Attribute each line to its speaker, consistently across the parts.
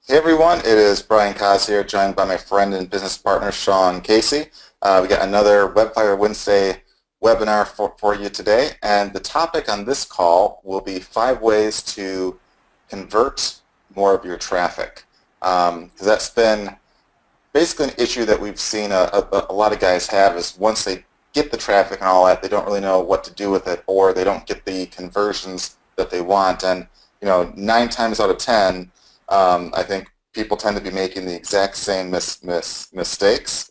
Speaker 1: Hey everyone, it is Brian Kaz here, joined by my friend and business partner Sean Casey. We got another WebFire Wednesday webinar for you today, and the topic on this call will be 5 ways to convert more of your traffic. Because that's been basically an issue that we've seen a lot of guys have is once they get the traffic and all that, they don't really know what to do with it, or they don't get the conversions that they want. And 9 times out of 10, I think people tend to be making the exact same mistakes.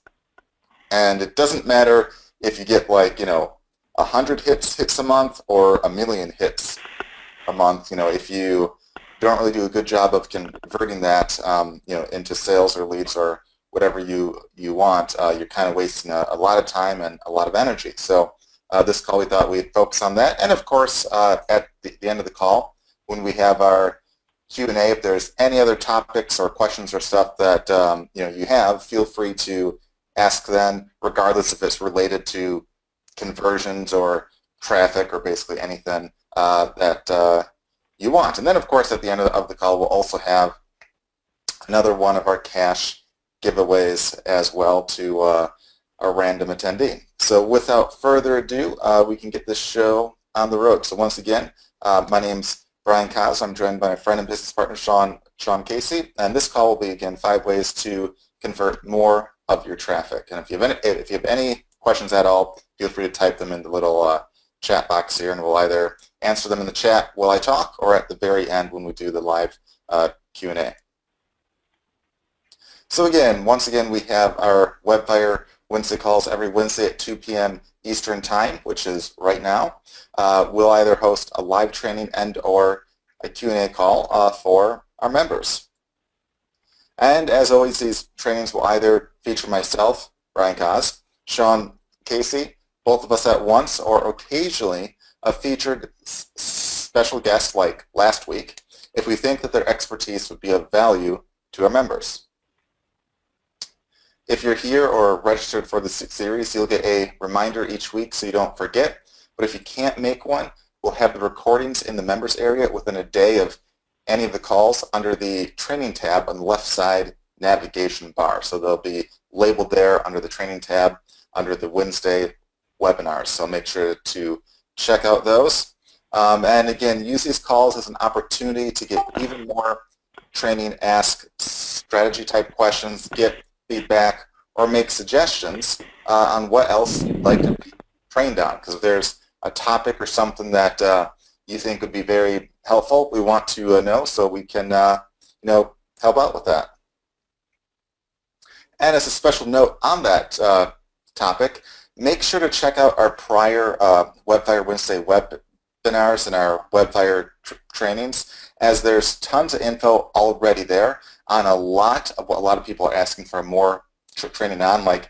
Speaker 1: And it doesn't matter if you get 100 hits a month or a million hits a month. If you don't really do a good job of converting that, into sales or leads or whatever you want, you're kind of wasting a lot of time and a lot of energy. So this call, we thought we'd focus on that. And of course, at the end of the call, when we have our Q&A, if there's any other topics or questions or stuff that you have, feel free to ask then, regardless if it's related to conversions or traffic or basically anything that you want. And then, of course, at the end of the call, we'll also have another one of our cash giveaways as well to a random attendee. So without further ado, we can get this show on the road. So once again, my name's Brian Kaz. I'm joined by my friend and business partner Sean Casey, and this call will be again 5 ways to convert more of your traffic. And if you have any questions at all, feel free to type them in the little chat box here, and we'll either answer them in the chat while I talk or at the very end when we do the live Q&A. So once again, we have our WebFire Wednesday calls every Wednesday at 2 p.m. Eastern Time, which is right now. We'll either host a live training and or a Q&A call for our members. And as always, these trainings will either feature myself, Brian Kaz, Sean Casey, both of us at once, or occasionally a featured special guest like last week, if we think that their expertise would be of value to our members. If you're here or registered for the series, you'll get a reminder each week so you don't forget. But if you can't make one, we'll have the recordings in the members area within a day of any of the calls under the training tab on the left side navigation bar. So they'll be labeled there under the training tab under the Wednesday webinars. So make sure to check out those. And again, use these calls as an opportunity to get even more training, ask strategy type questions, get feedback, or make suggestions on what else you'd like to be trained on. Because if there's a topic or something that you think would be very helpful, we want to know so we can help out with that. And as a special note on that topic, make sure to check out our prior WebFire Wednesday webinars and our WebFire trainings, as there's tons of info already there on a lot of what a lot of people are asking for more training on. Like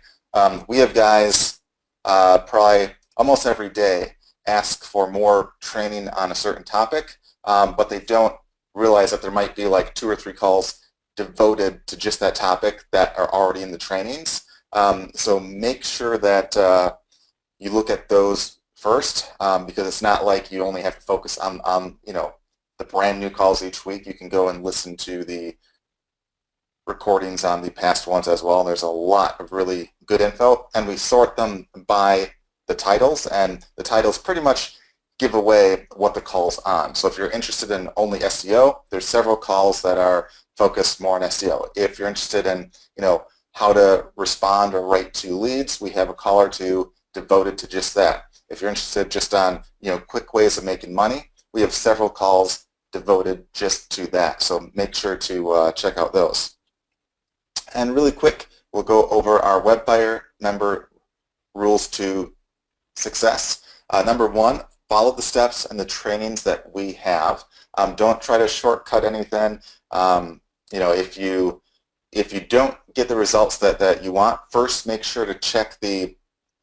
Speaker 1: we have guys probably almost every day ask for more training on a certain topic, but they don't realize that there might be like 2 or 3 calls devoted to just that topic that are already in the trainings. So make sure that you look at those first, because it's not like you only have to focus on the brand new calls each week. You can go and listen to the recordings on the past ones as well. There's a lot of really good info, and we sort them by the titles, and the titles pretty much give away what the call's on. So if you're interested in only SEO, there's several calls that are focused more on SEO. If you're interested in how to respond or write to leads, we have a call or two devoted to just that. If you're interested just on quick ways of making money, we have several calls devoted just to that. So make sure to check out those. And really quick, we'll go over our WebFire member rules to success. Number 1, follow the steps and the trainings that we have. Don't try to shortcut anything. If you don't get the results that you want, first make sure to check the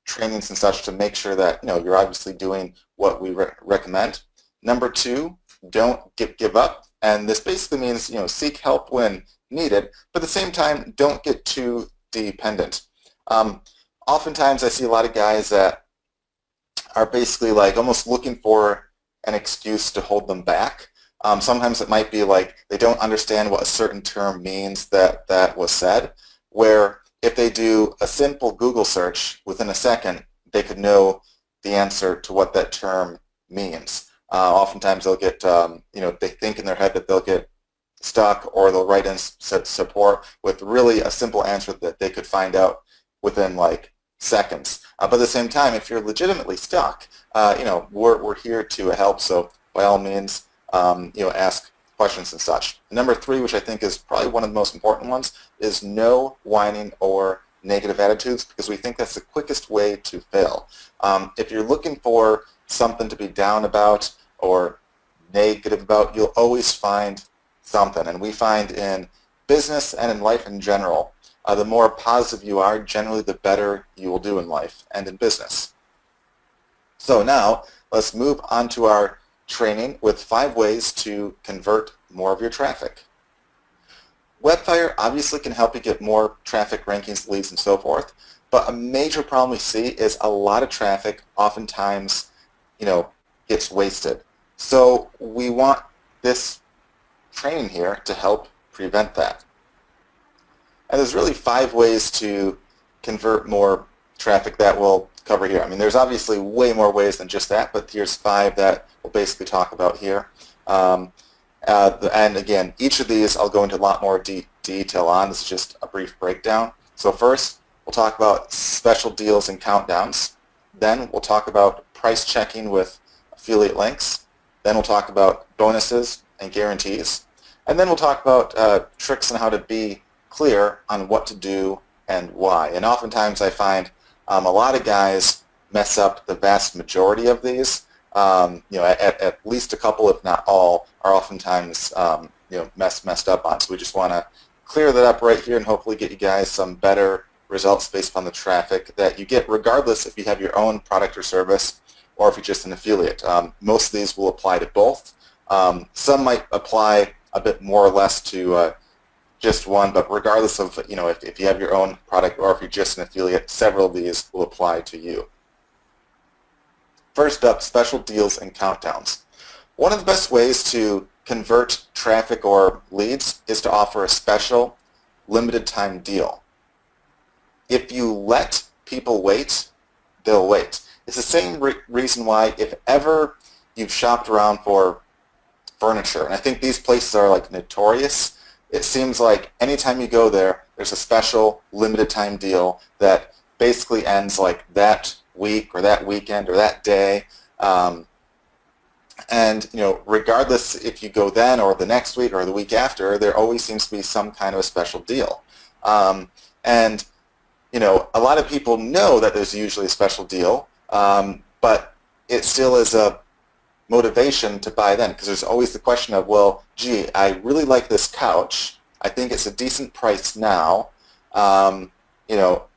Speaker 1: trainings and such to make sure that you're obviously doing what we recommend. Number 2, don't give up. And this basically means seek help when needed, but at the same time, don't get too dependent. Oftentimes, I see a lot of guys that are basically like almost looking for an excuse to hold them back. Sometimes it might be like they don't understand what a certain term means that was said, where if they do a simple Google search within a second, they could know the answer to what that term means. Oftentimes they'll get, they think in their head that they'll get stuck, or they'll write in support with really a simple answer that they could find out within like seconds. But at the same time, if you're legitimately stuck, we're here to help. So by all means, ask questions and such. Number 3, which I think is probably one of the most important ones, is no whining or negative attitudes, because we think that's the quickest way to fail. If you're looking for something to be down about or negative about, you'll always find something. And we find in business and in life in general, the more positive you are, generally the better you will do in life and in business. So now let's move on to our training with 5 ways to convert more of your traffic. WebFire obviously can help you get more traffic, rankings, leads, and so forth, but a major problem we see is a lot of traffic oftentimes, gets wasted. So we want this training here to help prevent that. And there's really 5 ways to convert more traffic that we'll cover here. I mean, there's obviously way more ways than just that, but here's 5 that we'll basically talk about here. And again, each of these I'll go into a lot more detail on. This is just a brief breakdown. So first, we'll talk about special deals and countdowns. Then we'll talk about price checking with affiliate links. Then we'll talk about bonuses and guarantees. And then we'll talk about tricks on how to be clear on what to do and why. And oftentimes I find a lot of guys mess up the vast majority of these. At least a couple, if not all, are oftentimes messed up on. So we just want to clear that up right here and hopefully get you guys some better results based on the traffic that you get, regardless if you have your own product or service or if you're just an affiliate. Most of these will apply to both. Some might apply a bit more or less to just one, but regardless of if you have your own product or if you're just an affiliate, several of these will apply to you. First up, special deals and countdowns. One of the best ways to convert traffic or leads is to offer a special limited time deal. If you let people wait, they'll wait. It's the same reason why if ever you've shopped around for furniture, and I think these places are like notorious, it seems like anytime you go there, there's a special limited time deal that basically ends like that week or that weekend or that day. And regardless if you go then or the next week or the week after, there always seems to be some kind of a special deal. And a lot of people know that there's usually a special deal, but it still is a motivation to buy then, because there's always the question of, well, gee, I really like this couch. I think it's a decent price now.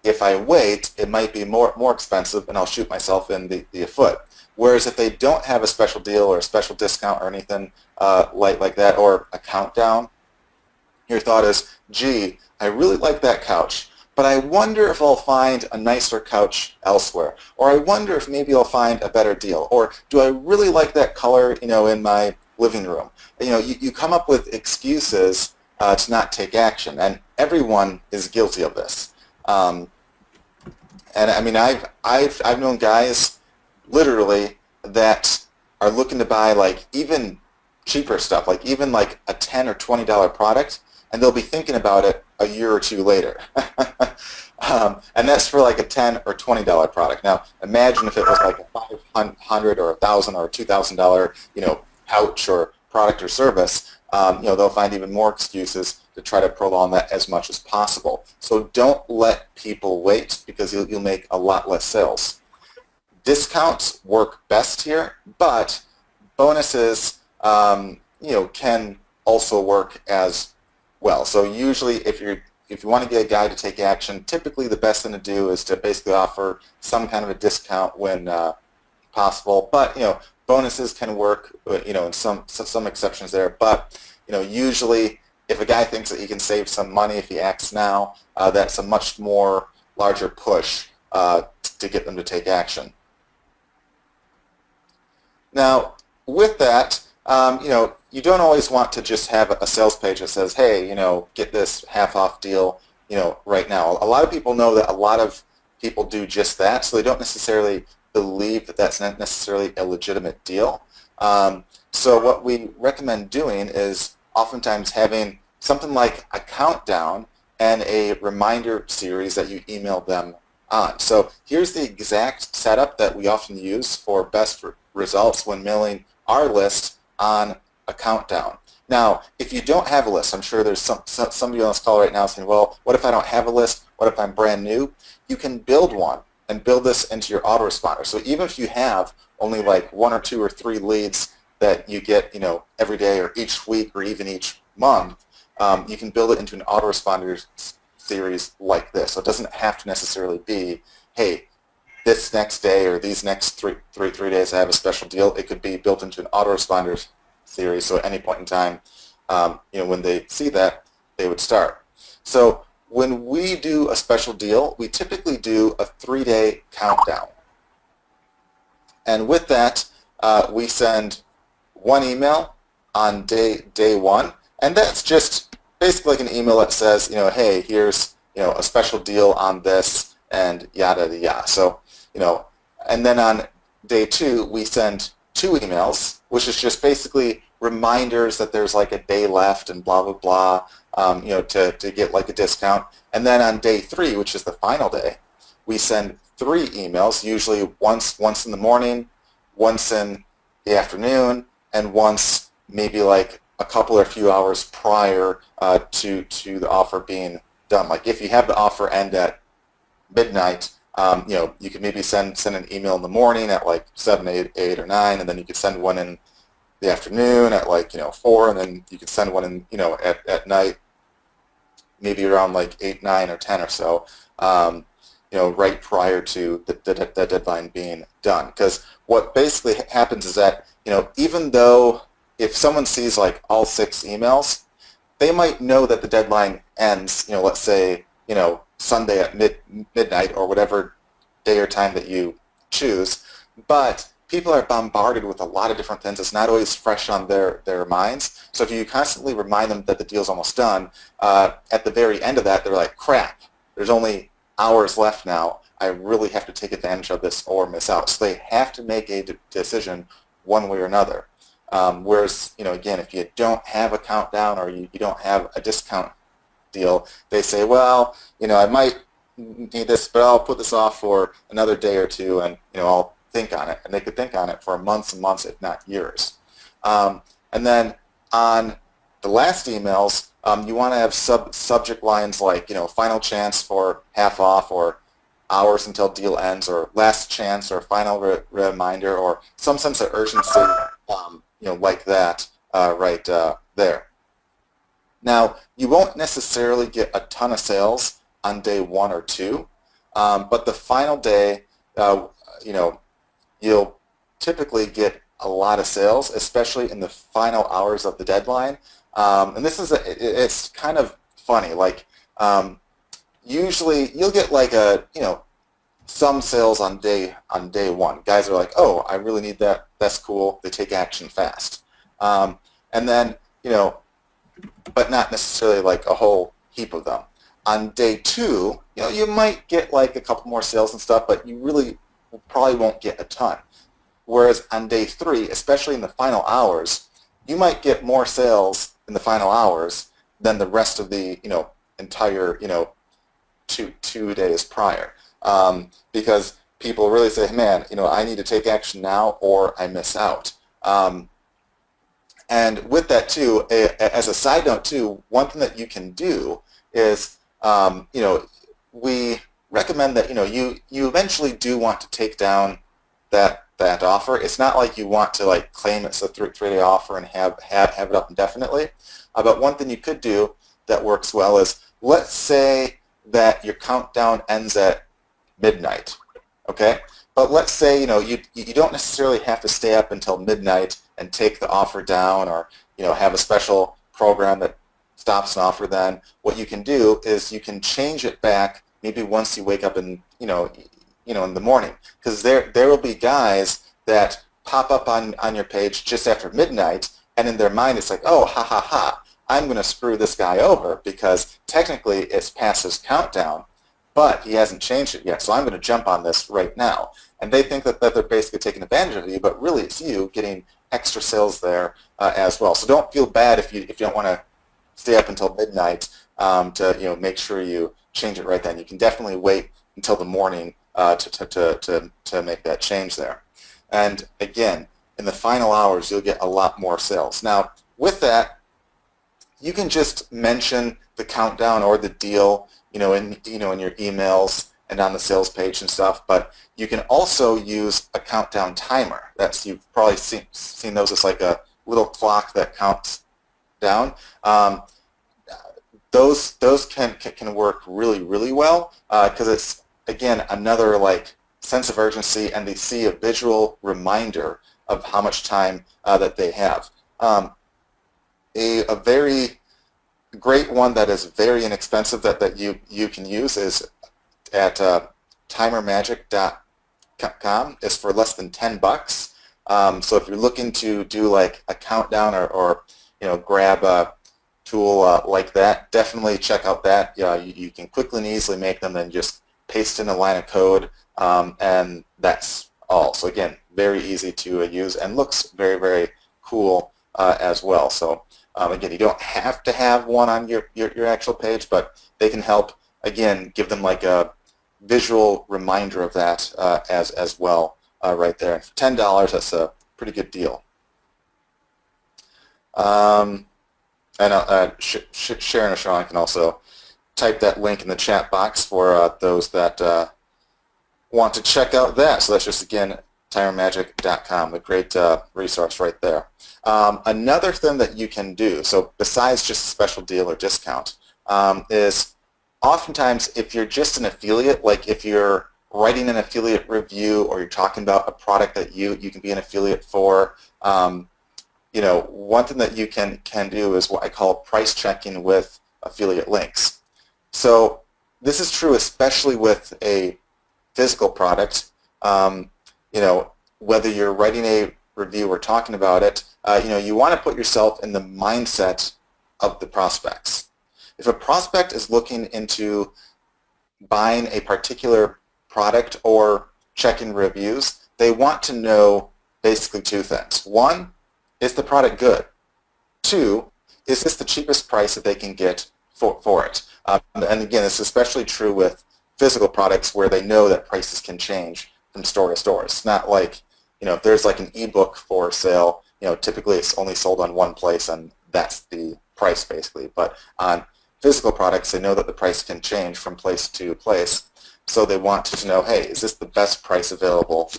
Speaker 1: If I wait, it might be more expensive, and I'll shoot myself in the foot. Whereas if they don't have a special deal or a special discount or anything like that, or a countdown, your thought is, gee, I really like that couch, but I wonder if I'll find a nicer couch elsewhere, or I wonder if maybe I'll find a better deal, or do I really like that color, in my living room? You come up with excuses to not take action, and everyone is guilty of this. And I mean, I've known guys literally that are looking to buy like even cheaper stuff, like even like a $10 or $20 product, and they'll be thinking about it a year or two later. And that's for like a $10 or $20 product. Now, imagine if it was like a $500 or $1,000 or $2,000, couch or product or service. They'll find even more excuses to try to prolong that as much as possible. So don't let people wait, because you'll make a lot less sales. Discounts work best here, but bonuses, can also work as well. So usually, if you want to get a guy to take action, typically the best thing to do is to basically offer some kind of a discount when possible. But bonuses can work, in some exceptions there. But usually, if a guy thinks that he can save some money if he acts now, that's a much more larger push to get them to take action. Now, with that, you don't always want to just have a sales page that says, hey, get this half off deal, right now. A lot of people know that a lot of people do just that, so they don't necessarily believe that that's not necessarily a legitimate deal. So what we recommend doing is oftentimes having something like a countdown and a reminder series that you email them on. So here's the exact setup that we often use for best results when mailing our list on a countdown. Now, if you don't have a list, I'm sure there's somebody on this call right now saying, well, what if I don't have a list? What if I'm brand new? You can build one and build this into your autoresponder. So even if you have only like 1 or 2 or 3 leads that you get, every day or each week or even each month, you can build it into an autoresponder series like this. So it doesn't have to necessarily be, hey, this next day or these next three days I have a special deal. It could be built into an autoresponder series, so at any point in time, when they see that, they would start. So when we do a special deal, we typically do a 3-day countdown. And with that, we send one email on day 1, and that's just basically like an email that says, hey, here's a special deal on this and yada yada. So, and then on day 2, we send 2 emails, which is just basically reminders that there's like a day left and blah blah blah, to get like a discount. And then on day 3, which is the final day, we send 3 emails, usually once in the morning, once in the afternoon, and once maybe like a couple or a few hours prior to the offer being done. Like if you have the offer end at midnight, you could maybe send an email in the morning at like 7, 8 or 9, and then you could send one in the afternoon at like 4, and then you could send one in at night, maybe around like 8, 9, or 10 or so, right prior to the deadline being done. Because what basically happens is that even though if someone sees like all 6 emails, they might know that the deadline ends, let's say Sunday at midnight or whatever day or time that you choose, but people are bombarded with a lot of different things. It's not always fresh on their minds. So if you constantly remind them that the deal's almost done, at the very end of that, they're like, crap, there's only hours left now. I really have to take advantage of this or miss out. So they have to make a decision one way or another. Whereas, again, if you don't have a countdown or you don't have a discount deal, they say, well, I might need this, but I'll put this off for another day or 2, and I'll think on it. And they could think on it for months and months, if not years. And then on the last emails, you want to have subject lines like, final chance for half off, or hours until deal ends, or last chance, or final reminder, or some sense of urgency, like that right there. Now, you won't necessarily get a ton of sales on day 1 or 2, but the final day, you'll typically get a lot of sales, especially in the final hours of the deadline. And this is it's kind of funny. Like usually you'll get like some sales on day 1. Guys are like, oh, I really need that. That's cool. They take action fast. And then but not necessarily like a whole heap of them. On day 2, you might get like a couple more sales and stuff, but you really probably won't get a ton. Whereas on day 3, especially in the final hours, you might get more sales in the final hours than the rest of the entire two days prior, because people really say, man, I need to take action now or I miss out. And with that too, as a side note too, one thing that you can do is, we recommend that you eventually do want to take down that offer. It's not like you want to like claim it's a 3-day offer and have it up indefinitely. But one thing you could do that works well is, let's say that your countdown ends at midnight, okay? But let's say you don't necessarily have to stay up until midnight and take the offer down, or have a special program that stops an offer. Then what you can do is you can change it back maybe once you wake up in in the morning, because there will be guys that pop up on your page just after midnight And in their mind, it's like, oh, ha, ha, ha, I'm going to screw this guy over because technically it's past his countdown, but he hasn't changed it yet, so I'm going to jump on this right now. And they think that they're basically taking advantage of you, but really it's you getting extra sales there as well. So don't feel bad if you don't want to stay up until midnight to make sure you change it right then. You can definitely wait until the morning to make that change there. And again, in the final hours, you'll get a lot more sales. Now, with that, you can just mention the countdown or the deal, in your emails and on the sales page and stuff. But you can also use a countdown timer. You've probably seen those as like a little clock that counts down. Those can work really, really well because it's, again, another like sense of urgency, and they see a visual reminder of how much time that they have. A very great one that is very inexpensive that you can use is at timermagic.com. is for less than $10. So if you're looking to do like a countdown or grab a tool like that, definitely check out that. You can quickly and easily make them and just paste in a line of code, and that's all. So again, very easy to use and looks very, very cool as well. So again, you don't have to have one on your actual page, but they can help, again, give them like a visual reminder of that as well right there. And for $10, that's a pretty good deal. And Sharon or Sean can also type that link in the chat box for those that want to check out that. So that's just, again, timermagic.com, a great resource right there. Another thing that you can do, so besides just a special deal or discount, is oftentimes if you're just an affiliate, like if you're writing an affiliate review or you're talking about a product that you can be an affiliate for, one thing that you can do is what I call price checking with affiliate links. So this is true especially with a physical product. Whether you're writing a review or talking about it, you want to put yourself in the mindset of the prospects. If a prospect is looking into buying a particular product or checking reviews, they want to know basically two things. One, is the product good? Two, is this the cheapest price that they can get for it? And again, it's especially true with physical products where they know that prices can change from store to store. It's not like, if there's like an ebook for sale, typically it's only sold on one place and that's the price basically. But on physical products, they know that the price can change from place to place. So they want to know, hey, is this the best price available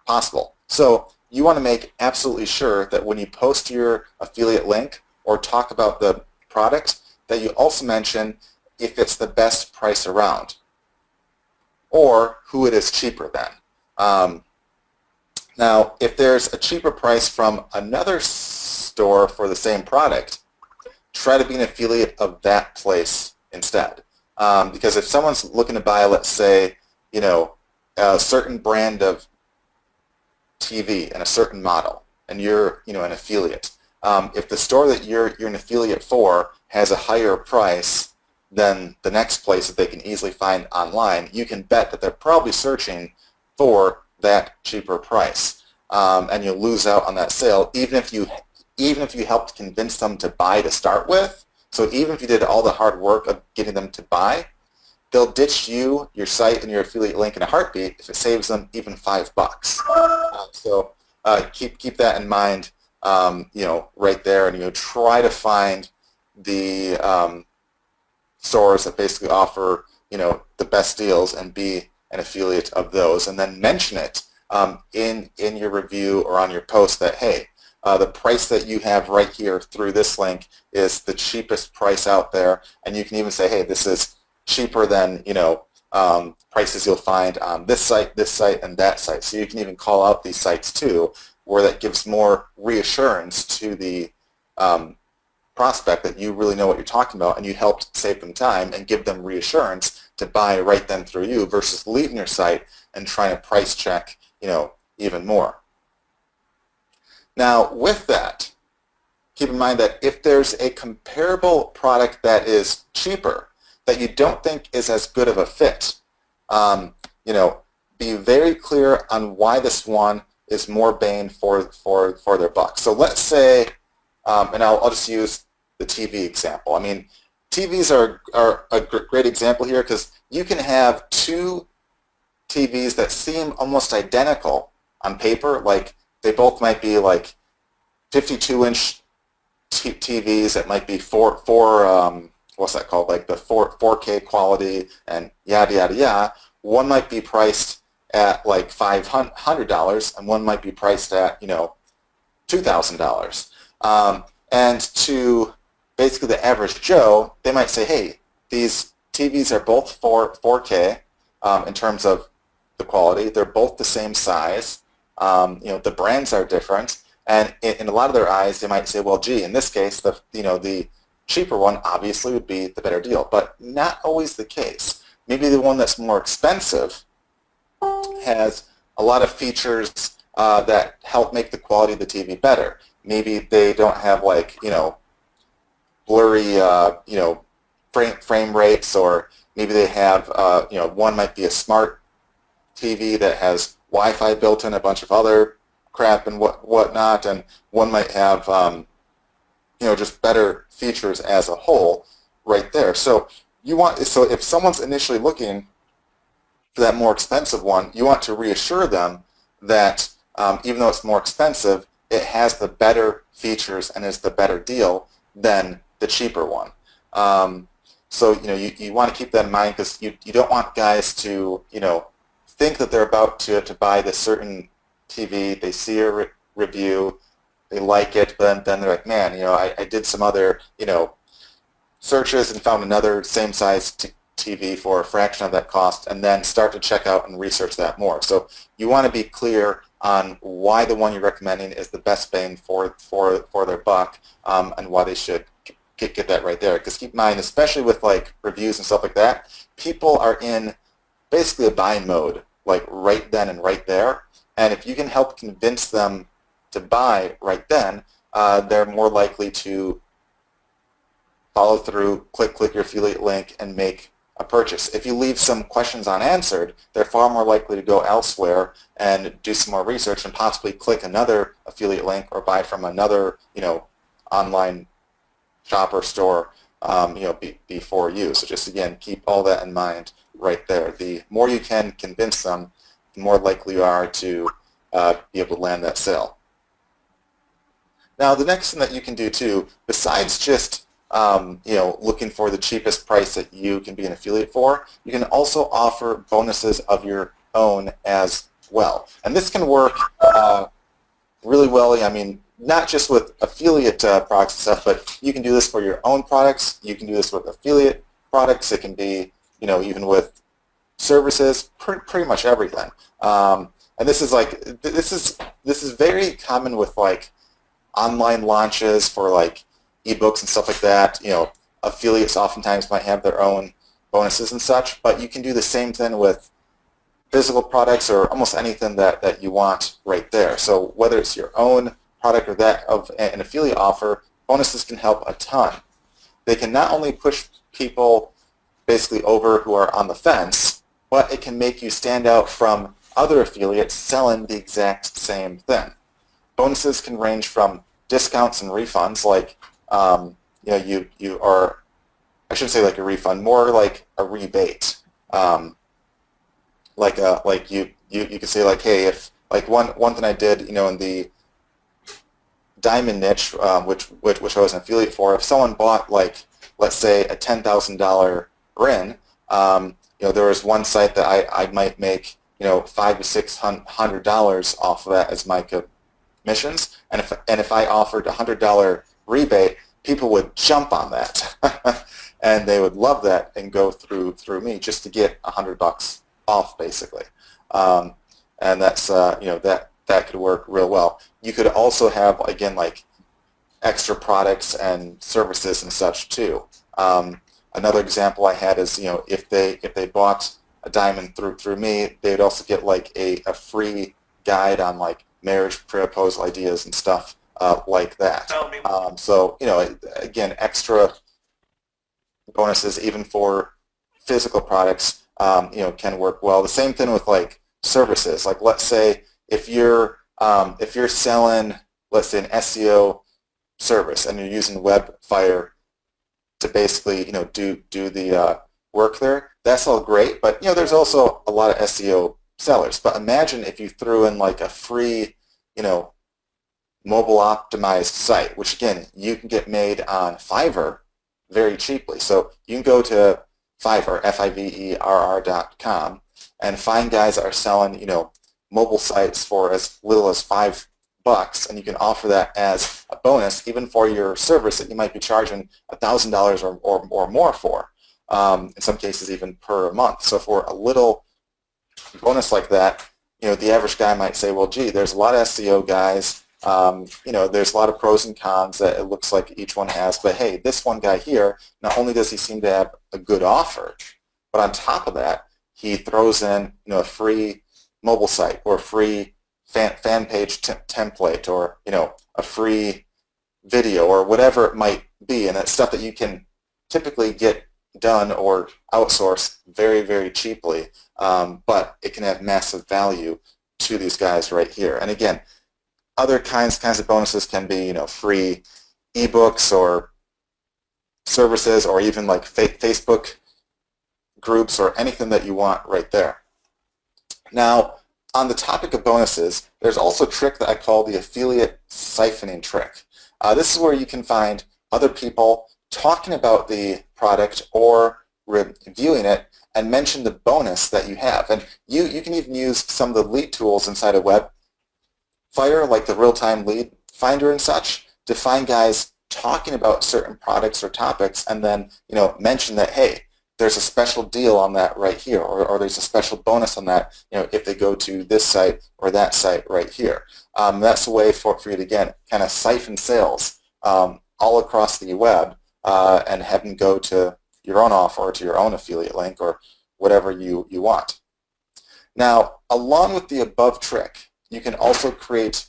Speaker 1: possible? So you want to make absolutely sure that when you post your affiliate link or talk about the product, that you also mention if it's the best price around or who it is cheaper than. Now, if there's a cheaper price from another store for the same product, try to be an affiliate of that place instead. Because if someone's looking to buy, let's say, a certain brand of TV and a certain model, and you're, an affiliate, if the store that you're an affiliate for has a higher price than the next place that they can easily find online, you can bet that they're probably searching for that cheaper price, and you'll lose out on that sale, even if you helped convince them to buy to start with. So even if you did all the hard work of getting them to buy, they'll ditch you, your site, and your affiliate link in a heartbeat if it saves them even $5. So keep that in mind, right there, and try to find the stores that basically offer, the best deals and be an affiliate of those, and then mention it in your review or on your post that, hey, the price that you have right here through this link is the cheapest price out there, and you can even say, hey, this is cheaper than prices you'll find on this site, and that site. So you can even call out these sites too, where that gives more reassurance to the prospect that you really know what you're talking about and you helped save them time and give them reassurance to buy right then through you versus leaving your site and trying to price check, even more. Now, with that, keep in mind that if there's a comparable product that is cheaper, that you don't think is as good of a fit, you know, be very clear on why this one is more bang for their buck. So let's say, and I'll just use the TV example. I mean, TVs are a great example here because you can have two TVs that seem almost identical on paper. Like they both might be like 52-inch TVs that might be what's that called? Like the 4K quality and yada yada yada. One might be priced at like $500, and one might be priced at, you know, $2,000. And to basically the average Joe, they might say, hey, these TVs are both 4K in terms of the quality. They're both the same size. You know, the brands are different. And in a lot of their eyes, they might say, well, gee, in this case, the cheaper one obviously would be the better deal. But not always the case. Maybe the one that's more expensive has a lot of features that help make the quality of the TV better. Maybe they don't have, like, you know, blurry, you know, frame rates, or maybe they have, you know, one might be a smart TV that has Wi-Fi built in, a bunch of other crap and whatnot, and one might have, you know, just better features as a whole right there. So if someone's initially looking for that more expensive one, you want to reassure them that even though it's more expensive, it has the better features and is the better deal than the cheaper one. So, you know, you want to keep that in mind, because you don't want guys to, you know, think that they're about to buy this certain TV. They see a review, they like it, but then they're like, man, you know, I did some other, you know, searches and found another same size TV for a fraction of that cost, and then start to check out and research that more. So you want to be clear on why the one you're recommending is the best bang for their buck, and why they should get that right there. Because keep in mind, especially with like reviews and stuff like that, people are in basically a buying mode, like right then and right there. And if you can help convince them to buy right then, they're more likely to follow through, click your affiliate link, and make a purchase. If you leave some questions unanswered, they're far more likely to go elsewhere and do some more research and possibly click another affiliate link or buy from another, you know, online shop or store, you know, before you. So just, again, keep all that in mind right there. The more you can convince them, the more likely you are to be able to land that sale. Now, the next thing that you can do too, besides just you know, looking for the cheapest price that you can be an affiliate for, you can also offer bonuses of your own as well. And this can work really well. I mean, not just with affiliate products and stuff, but you can do this for your own products. You can do this with affiliate products. It can be, you know, even with services, pretty much everything. And this is like this is very common with like online launches for like ebooks and stuff like that. You know, affiliates oftentimes might have their own bonuses and such, but you can do the same thing with physical products or almost anything that you want right there. So whether it's your own product or that of an affiliate offer, bonuses can help a ton. They can not only push people basically over who are on the fence, but it can make you stand out from other affiliates selling the exact same thing. Bonuses can range from discounts and refunds, like you know, you are, I shouldn't say like a refund, more like a rebate. Like you could say like, hey, if like one thing I did, you know, in the diamond niche, which I was an affiliate for, if someone bought like, let's say a $10,000 RIN, you know, there was one site that I might make, you know, $500 to $600 off of that as my commissions, and if I offered a $100 rebate, people would jump on that, and they would love that and go through me just to get $100 off, basically. And that's you know, that could work real well. You could also have, again, like extra products and services and such too. Another example I had is, you know, if they bought a diamond through me, they would also get like a free guide on like marriage proposal ideas and stuff like that. So, again, extra bonuses even for physical products, can work well. The same thing with like services. Like, let's say if you're selling, let's say, an SEO service and you're using WebFire to basically, do the work there, that's all great. But there's also a lot of SEO sellers. But imagine if you threw in like a free, mobile optimized site, which again you can get made on Fiverr very cheaply. So you can go to Fiverr, FIVERR.com, and find guys that are selling, mobile sites for as little as $5, and you can offer that as a bonus, even for your service that you might be charging $1,000 or more for. In some cases, even per month. So for a little bonus like that, the average guy might say, well, gee, there's a lot of SEO guys. There's a lot of pros and cons that it looks like each one has, but hey, this one guy here, not only does he seem to have a good offer, but on top of that, he throws in, a free mobile site or a free fan page template or, a free video or whatever it might be, and it's stuff that you can typically get done or outsource very, very cheaply, but it can have massive value to these guys right here. And again, other kinds of bonuses can be, free ebooks or services, or even like Facebook groups or anything that you want right there. Now, on the topic of bonuses, there's also a trick that I call the affiliate siphoning trick. This is where you can find other people talking about the product or reviewing it and mention the bonus that you have. And you can even use some of the lead tools inside of WebFire, like the real-time lead finder and such, to find guys talking about certain products or topics, and then mention that, hey, there's a special deal on that right here, or there's a special bonus on that, if they go to this site or that site right here. That's a way for you to, again, kind of siphon sales all across the web and have them go to your own offer or to your own affiliate link or whatever you want. Now, along with the above trick, you can also create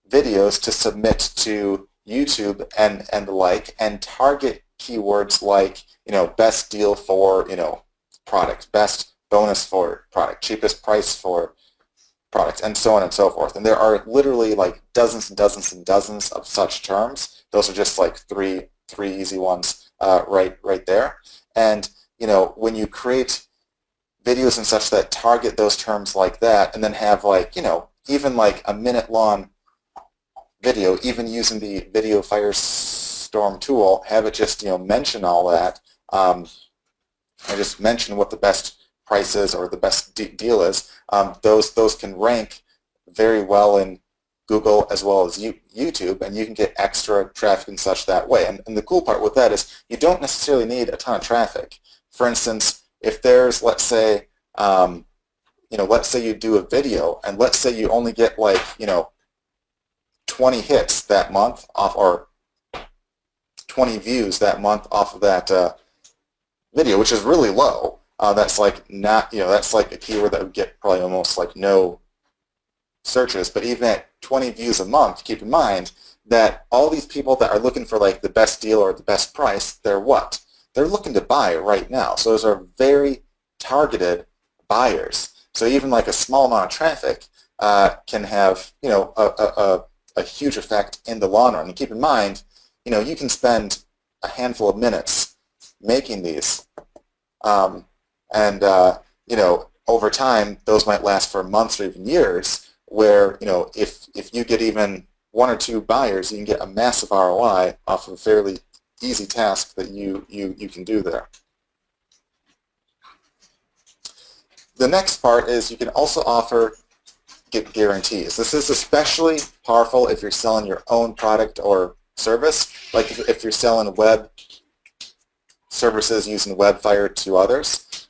Speaker 1: videos to submit to YouTube and the like, and target keywords like, best deal for, product, best bonus for product, cheapest price for product, and so on and so forth. And there are literally like dozens and dozens and dozens of such terms. Those are just like three easy ones right there. And when you create videos and such that target those terms like that, and then have like, even like a minute-long video, even using the Video Firestorm tool, have it just, mention all that, and just mention what the best price is or the best deal is. Those can rank very well in Google as well as YouTube, and you can get extra traffic and such that way. And the cool part with that is you don't necessarily need a ton of traffic. For instance, if there's, let's say, let's say you do a video, and let's say you only get like, 20 hits that month off, or 20 views that month off of that video, which is really low. That's like not, that's like a keyword that would get probably almost like no searches. But even at 20 views a month, keep in mind that all these people that are looking for like the best deal or the best price, they're what? They're looking to buy right now. So those are very targeted buyers. So even like a small amount of traffic can have, a huge effect in the long run. And keep in mind, you can spend a handful of minutes making these, over time, those might last for months or even years, where, if you get even one or two buyers, you can get a massive ROI off of a fairly easy task that you can do there. The next part is you can also offer guarantees. This is especially powerful if you're selling your own product or service, like if you're selling web services using WebFire to others.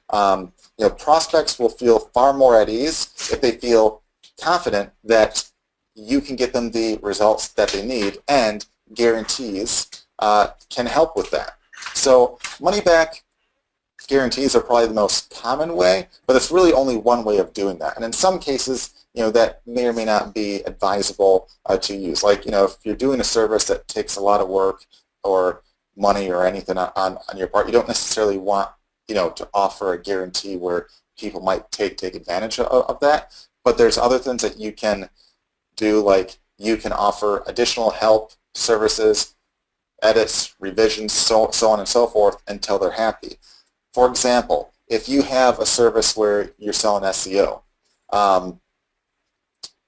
Speaker 1: Prospects will feel far more at ease if they feel confident that you can get them the results that they need, and guarantees can help with that. So money-back guarantees are probably the most common way, but it's really only one way of doing that. And in some cases, that may or may not be advisable to use. Like, if you're doing a service that takes a lot of work or money or anything on your part, you don't necessarily want, to offer a guarantee where people might take advantage of that. But there's other things that you can do, like you can offer additional help, services, edits, revisions, so on and so forth until they're happy. For example, if you have a service where you're selling SEO,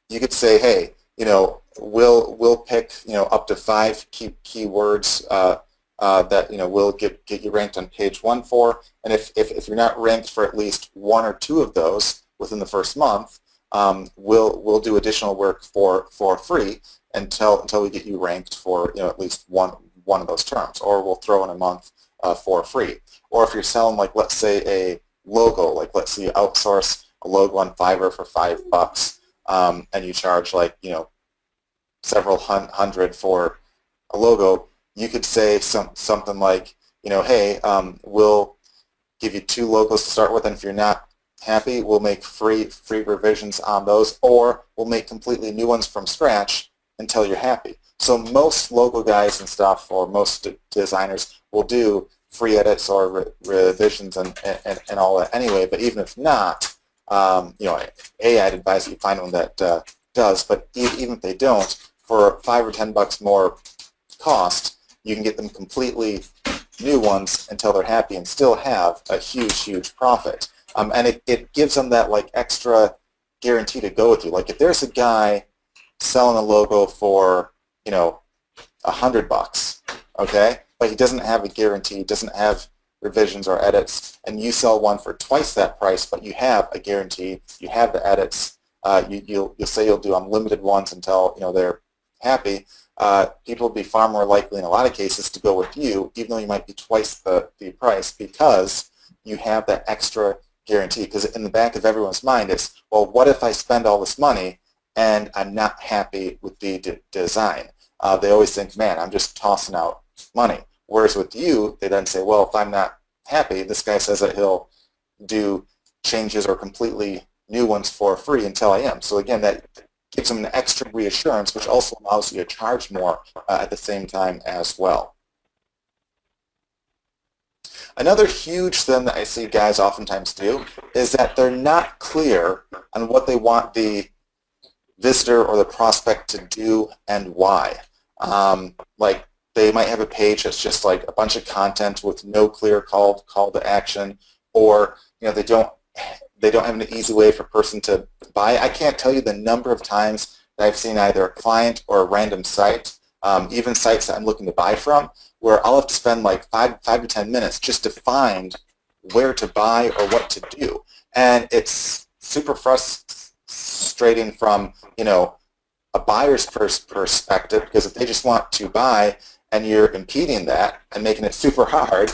Speaker 1: you could say, hey, we'll pick up to 5 keywords that will get you ranked on page 1 for, and if you're not ranked for at least 1 or 2 of those within the first month, we'll do additional work for free until we get you ranked for at least one of those terms, or we'll throw in a month for free. Or if you're selling, like, let's say a logo, like let's say you outsource a logo on Fiverr for $5, and you charge like several hundred for a logo, you could say something like, hey, we'll give you 2 logos to start with, and if you're not happy, we'll make free revisions on those, or we'll make completely new ones from scratch until you're happy. So most logo guys and stuff, or most designers, will do free edits or revisions and all that anyway. But even if not, I'd advise you find one that does. But even if they don't, for $5 or $10 more cost, you can get them completely new ones until they're happy and still have a huge profit. And it gives them that like extra guarantee to go with you. Like if there's a guy selling a logo for $100, okay, but he doesn't have a guarantee, doesn't have revisions or edits, and you sell one for twice that price, but you have a guarantee, you have the edits, you'll say you'll do unlimited ones until they're happy. People will be far more likely in a lot of cases to go with you, even though you might be twice the price, because you have that extra guarantee. Because in the back of everyone's mind is, well, what if I spend all this money and I'm not happy with the design? They always think, man, I'm just tossing out money. Whereas with you, they then say, well, if I'm not happy, this guy says that he'll do changes or completely new ones for free until I am. So again, that gives them an extra reassurance, which also allows you to charge more at the same time as well. Another huge thing that I see guys oftentimes do is that they're not clear on what they want the visitor or the prospect to do and why. Like they might have a page that's just like a bunch of content with no clear call to action, or they don't have an easy way for a person to buy. I can't tell you the number of times that I've seen either a client or a random site, even sites that I'm looking to buy from, where I'll have to spend like 5 to 10 minutes just to find where to buy or what to do. And it's super frustrating from, a buyer's perspective, because if they just want to buy and you're impeding that and making it super hard,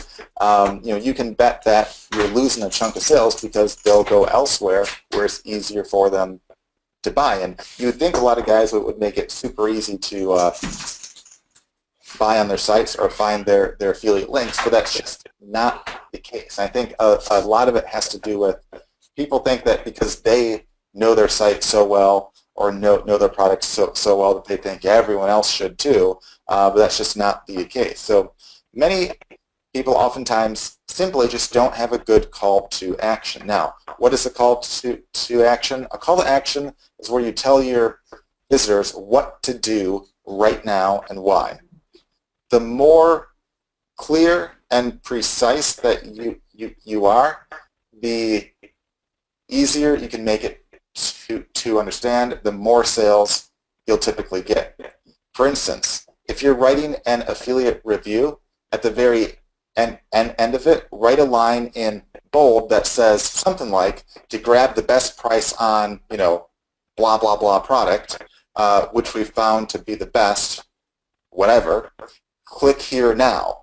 Speaker 1: you can bet that you're losing a chunk of sales because they'll go elsewhere where it's easier for them to buy. And you would think a lot of guys would make it super easy to buy on their sites or find their affiliate links, but that's just not the case. I think a lot of it has to do with people think that because they know their site so well or know their product so well that they think everyone else should too, but that's just not the case. So many people oftentimes simply just don't have a good call to action. Now, what is a call to action? A call to action is where you tell your visitors what to do right now and why. The more clear and precise that you are, the easier you can make it to understand, the more sales you'll typically get. For instance, if you're writing an affiliate review, at the very end of it, write a line in bold that says something like, to grab the best price on, blah, blah, blah product, which we found to be the best, whatever, click here now.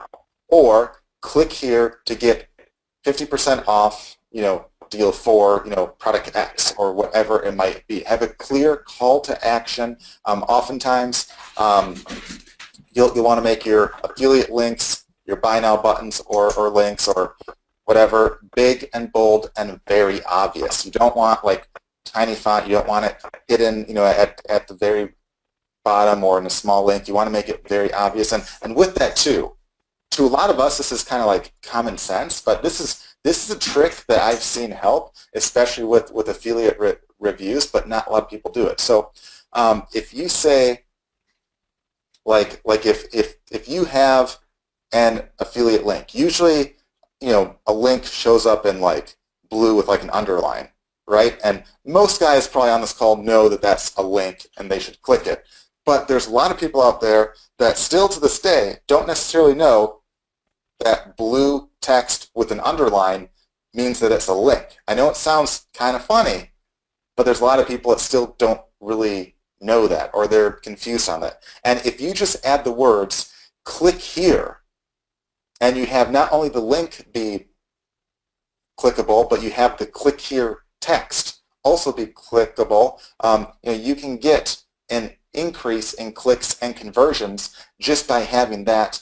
Speaker 1: Or click here to get 50% off, deal for, product X or whatever it might be. Have a clear call to action. Oftentimes, you'll want to make your affiliate links, your buy now buttons or links or whatever, big and bold and very obvious. You don't want like tiny font. You don't want it hidden, at the very bottom or in a small link. You want to make it very obvious. And with that too, to a lot of us, this is kind of like common sense, but this is a trick that I've seen help, especially with affiliate reviews, but not a lot of people do it. So if you say, like if you have an affiliate link, usually, a link shows up in like blue with like an underline, right? And most guys probably on this call know that that's a link and they should click it. But there's a lot of people out there that still to this day don't necessarily know that blue text with an underline means that it's a link. I know it sounds kind of funny, but there's a lot of people that still don't really know that, or they're confused on that. And if you just add the words, click here, and you have not only the link be clickable, but you have the click here text also be clickable, you can get an increase in clicks and conversions just by having that,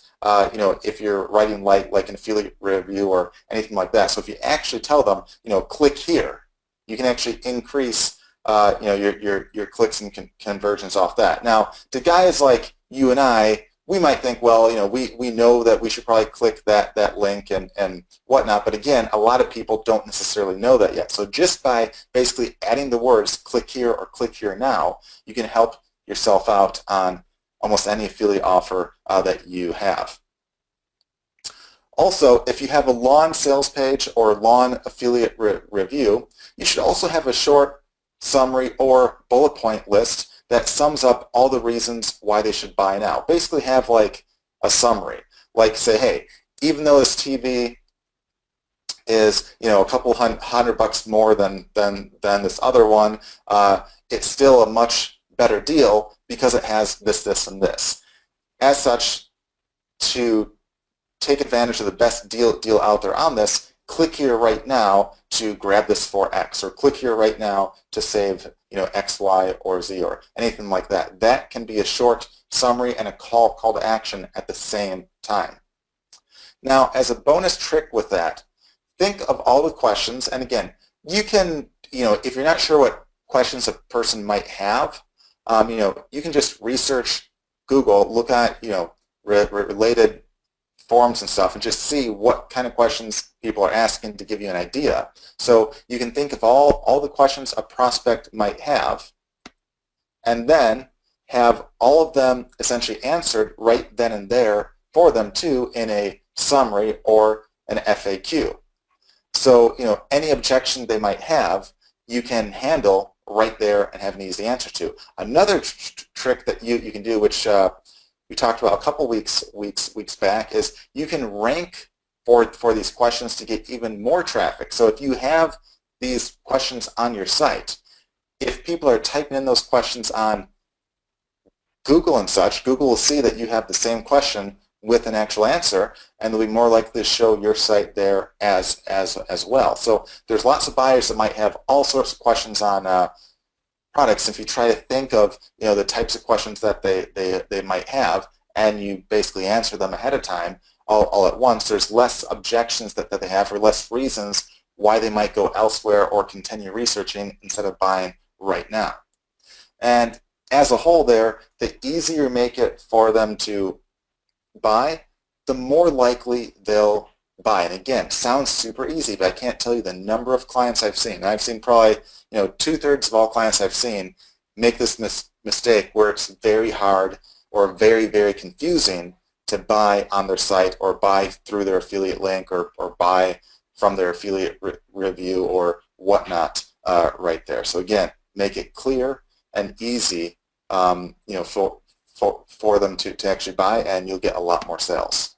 Speaker 1: if you're writing like an affiliate review or anything like that. So if you actually tell them, click here, you can actually increase your clicks and conversions off that. Now, to guys like you and I, we might think, well, we know that we should probably click that link and whatnot, but again, a lot of people don't necessarily know that yet. So just by basically adding the words click here or click here now, you can help yourself out on almost any affiliate offer that you have. Also, if you have a long sales page or long affiliate review, you should also have a short summary or bullet point list that sums up all the reasons why they should buy now. Basically have like a summary. Like say, hey, even though this TV is a couple $100 more than this other one, it's still a much better deal because it has this, this, and this. As such, to take advantage of the best deal out there on this, click here right now to grab this for X, or click here right now to save X, Y, or Z, or anything like that. That can be a short summary and a call to action at the same time. Now, as a bonus trick with that, think of all the questions, and again, you can, if you're not sure what questions a person might have, you can just research Google, look at, related forums and stuff, and just see what kind of questions people are asking to give you an idea. So you can think of all the questions a prospect might have, and then have all of them essentially answered right then and there for them too in a summary or an FAQ. So any objection they might have, you can handle right there and have an easy answer to. Another trick that you can do, which we talked about a couple weeks back, is you can rank for these questions to get even more traffic. So if you have these questions on your site, if people are typing in those questions on Google and such, Google will see that you have the same question with an actual answer, and they'll be more likely to show your site there as well. So there's lots of buyers that might have all sorts of questions on products. If you try to think of the types of questions that they might have, and you basically answer them ahead of time all at once, there's less objections that they have, or less reasons why they might go elsewhere or continue researching instead of buying right now. And as a whole there, the easier you make it for them to buy, the more likely they'll buy. And again, sounds super easy, but I can't tell you the number of clients I've seen. I've seen probably 2/3 of all clients I've seen make this mistake where it's very hard or very, very confusing to buy on their site, or buy through their affiliate link, or buy from their affiliate review or whatnot right there. So again, make it clear and easy for them to actually buy, and you'll get a lot more sales.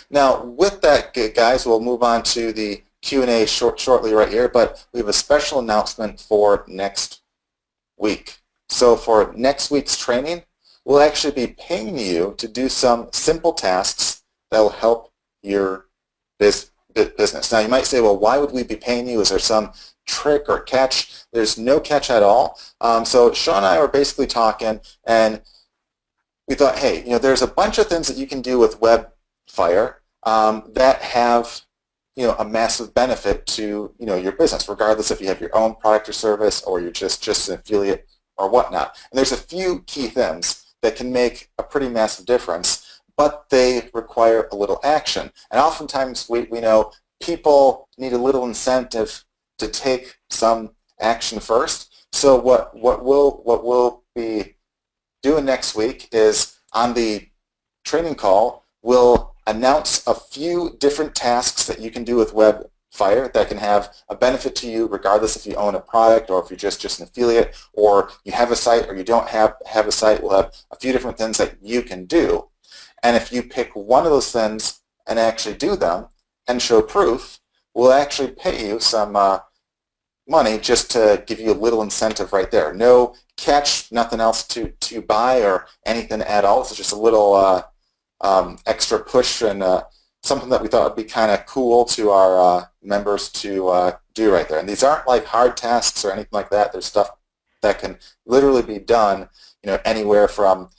Speaker 1: Now, with that, guys, we'll move on to the Q&A shortly right here, but we have a special announcement for next week. So for next week's training, we'll actually be paying you to do some simple tasks that will help your business. Now, you might say, well, why would we be paying you? Is there some trick or catch? There's no catch at all. So Sean and I were basically talking, and we thought, hey, there's a bunch of things that you can do with WebFire that have a massive benefit to, your business, regardless if you have your own product or service or you're just an affiliate or whatnot. And there's a few key things that can make a pretty massive difference, but they require a little action. And oftentimes we know people need a little incentive to take some action first. So what we'll be doing next week is on the training call, we'll announce a few different tasks that you can do with WebFire that can have a benefit to you regardless if you own a product or if you're just an affiliate or you have a site or you don't have a site. We'll have a few different things that you can do. And if you pick one of those things and actually do them and show proof, we'll actually pay you some money just to give you a little incentive right there. No catch, nothing else to buy or anything at all. It's just a little extra push and something that we thought would be kind of cool to our members to do right there. And these aren't like hard tasks or anything like that. There's stuff that can literally be done, anywhere from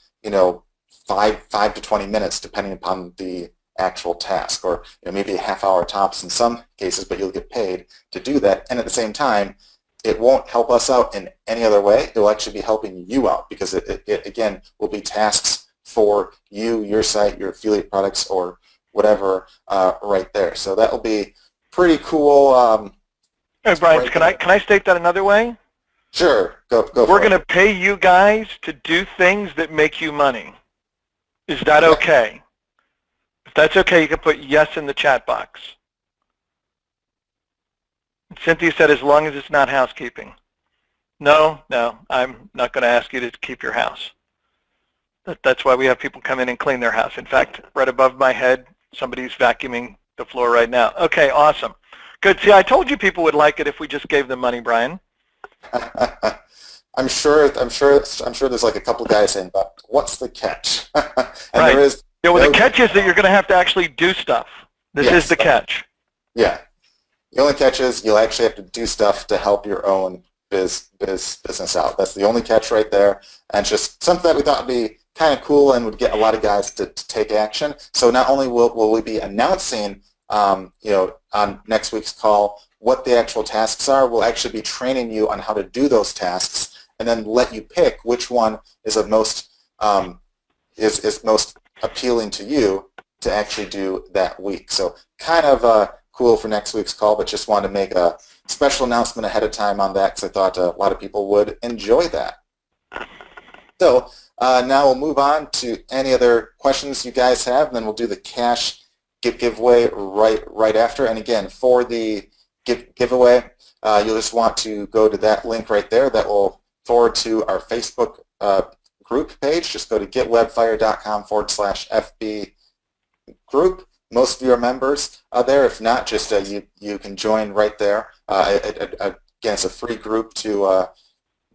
Speaker 1: 5 to 20 minutes, depending upon the actual task, or maybe a half hour tops in some cases, but you'll get paid to do that. And at the same time, it won't help us out in any other way. It will actually be helping you out because it again will be tasks for you, your site, your affiliate products, or whatever right there. So that will be pretty cool.
Speaker 2: Hey, Brian, can I state that another way?
Speaker 1: Sure, go
Speaker 2: We're going to pay you guys to do things that make you money. Is that okay? If that's okay, you can put yes in the chat box. Cynthia said as long as it's not housekeeping. No, I'm not going to ask you to keep your house. That's why we have people come in and clean their house. In fact, right above my head, somebody's vacuuming the floor right now. Okay, awesome. Good. See, I told you people would like it if we just gave them money, Brian.
Speaker 1: I'm sure there's like a couple guys saying, but what's the catch? And
Speaker 2: right.
Speaker 1: There is
Speaker 2: the catch is that you're going to have to actually do stuff. This is the catch.
Speaker 1: Yeah. The only catch is you'll actually have to do stuff to help your own business out. That's the only catch right there. And just something that we thought would be kind of cool and would get a lot of guys to take action. So not only will we be announcing, on next week's call what the actual tasks are, we'll actually be training you on how to do those tasks and then let you pick which one is of most is most appealing to you to actually do that week. So kind of cool for next week's call, but just wanted to make a special announcement ahead of time on that because I thought a lot of people would enjoy that. So now we'll move on to any other questions you guys have, and then we'll do the cash giveaway right after. And again, for the giveaway, you'll just want to go to that link right there that will forward to our Facebook group page. Just go to getwebfire.com/FB group. Most of you are members there. If not, just you can join right there. Again, it's a free group to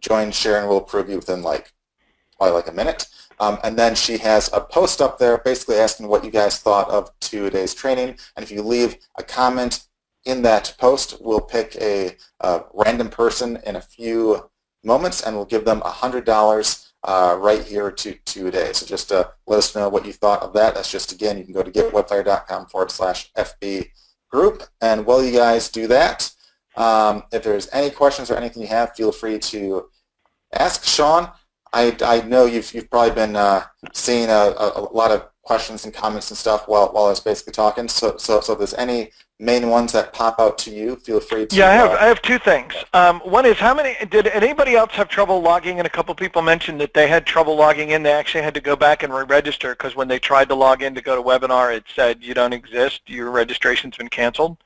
Speaker 1: join. Sharon will approve you within probably like a minute. And then she has a post up there basically asking what you guys thought of today's training. And if you leave a comment in that post, we'll pick a random person in a few moments and we'll give them $100 right here today. So just let us know what you thought of that. That's just, again, you can go to getwebfire.com/FB group. And while you guys do that, if there's any questions or anything you have, feel free to ask. Sean, I know you've probably been seeing a lot of questions and comments and stuff while I was basically talking. So if there's any main ones that pop out to you, feel free to.
Speaker 2: Yeah, I have two things. One is, did anybody else have trouble logging in? A couple people mentioned that they had trouble logging in. They actually had to go back and re-register because when they tried to log in to go to webinar, it said you don't exist. Your registration's been canceled.